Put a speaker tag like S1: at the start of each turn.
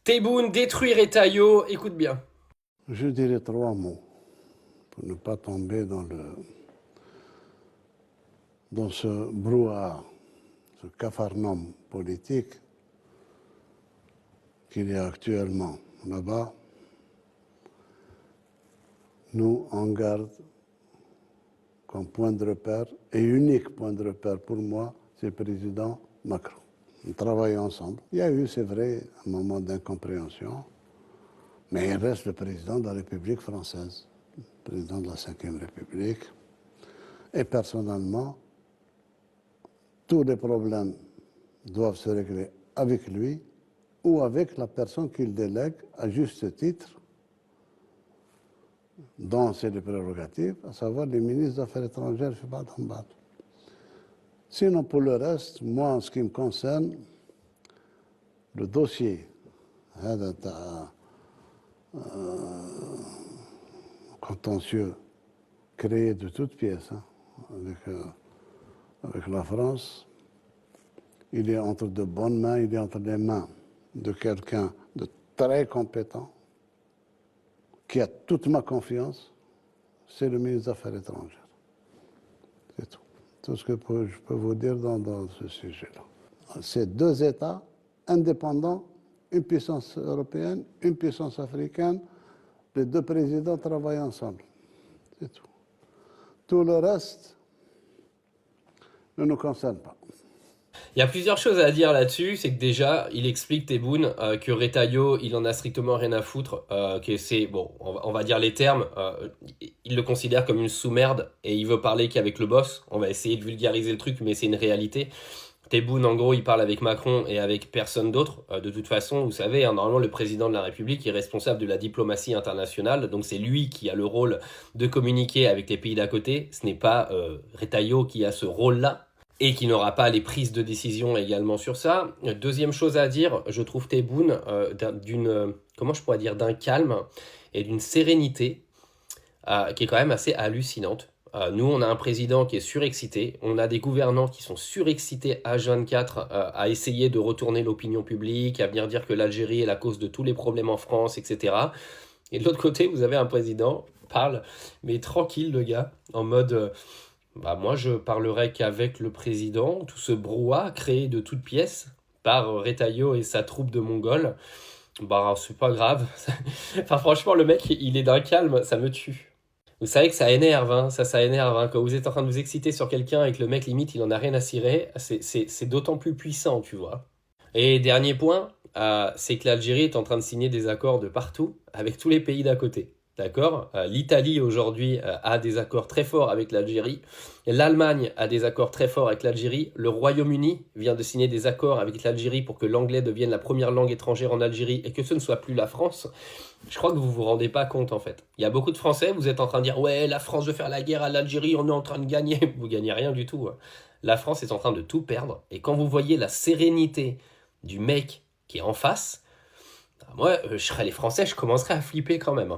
S1: Tebboune détruire Retailleau, écoute bien.
S2: Je dirais trois mots pour ne pas tomber dans ce brouhaha, ce capharnaüm politique qu'il y a actuellement là-bas. Nous, on garde comme point de repère, et unique point de repère pour moi, c'est le président Macron. On travaille ensemble. Il y a eu, c'est vrai, un moment d'incompréhension, mais il reste le président de la République française, le président de la Ve République. Et personnellement, tous les problèmes doivent se régler avec lui ou avec la personne qu'il délègue à juste titre, dont c'est les prérogatives, à savoir les ministres des Affaires étrangères, je ne sais pas d'en. Sinon, pour le reste, moi, en ce qui me concerne, le dossier contentieux créé de toutes pièces avec la France, il est entre de bonnes mains, il est entre les mains de quelqu'un de très compétent, qui a toute ma confiance, c'est le ministre des Affaires étrangères. C'est tout. Tout ce que je peux vous dire dans ce sujet-là. C'est deux États indépendants, une puissance européenne, une puissance africaine. Les deux présidents travaillent ensemble. C'est tout. Tout le reste ne nous concerne pas.
S1: Il y a plusieurs choses à dire là-dessus. C'est que déjà, il explique Tebboune que Retailleau, il en a strictement rien à foutre. Que c'est, bon, on va dire les termes. Il le considère comme une sous-merde et il veut parler qu'avec le boss. On va essayer de vulgariser le truc, mais c'est une réalité. Tebboune, en gros, il parle avec Macron et avec personne d'autre. De toute façon, vous savez, normalement, le président de la République est responsable de la diplomatie internationale. Donc, c'est lui qui a le rôle de communiquer avec les pays d'à côté. Ce n'est pas Retailleau qui a ce rôle-là et qui n'aura pas les prises de décision également sur ça. Deuxième chose à dire, je trouve Tebboune comment je pourrais dire, d'un calme et d'une sérénité qui est quand même assez hallucinante. Nous, on a un président qui est surexcité, on a des gouvernants qui sont surexcités H24 à essayer de retourner l'opinion publique, à venir dire que l'Algérie est la cause de tous les problèmes en France, etc. Et de l'autre côté, vous avez un président qui parle, mais tranquille le gars, en mode... moi, je parlerai qu'avec le président, tout ce brouhaha créé de toutes pièces par Retailleau et sa troupe de Mongols, c'est pas grave. Enfin, franchement, le mec, il est d'un calme, ça me tue. Vous savez que ça énerve, hein, ça énerve. Hein. Quand vous êtes en train de vous exciter sur quelqu'un et que le mec, limite, il en a rien à cirer, c'est d'autant plus puissant, tu vois. Et dernier point, c'est que l'Algérie est en train de signer des accords de partout avec tous les pays d'à côté. D'accord. L'Italie aujourd'hui a des accords très forts avec l'Algérie. L'Allemagne a des accords très forts avec l'Algérie. Le Royaume-Uni vient de signer des accords avec l'Algérie pour que l'anglais devienne la première langue étrangère en Algérie et que ce ne soit plus la France. Je crois que vous vous rendez pas compte en fait. Il y a beaucoup de Français, vous êtes en train de dire ouais, la France veut faire la guerre à l'Algérie, on est en train de gagner. Vous gagnez rien du tout. La France est en train de tout perdre. Et quand vous voyez la sérénité du mec qui est en face, moi, je serais les Français, je commencerais à flipper quand même.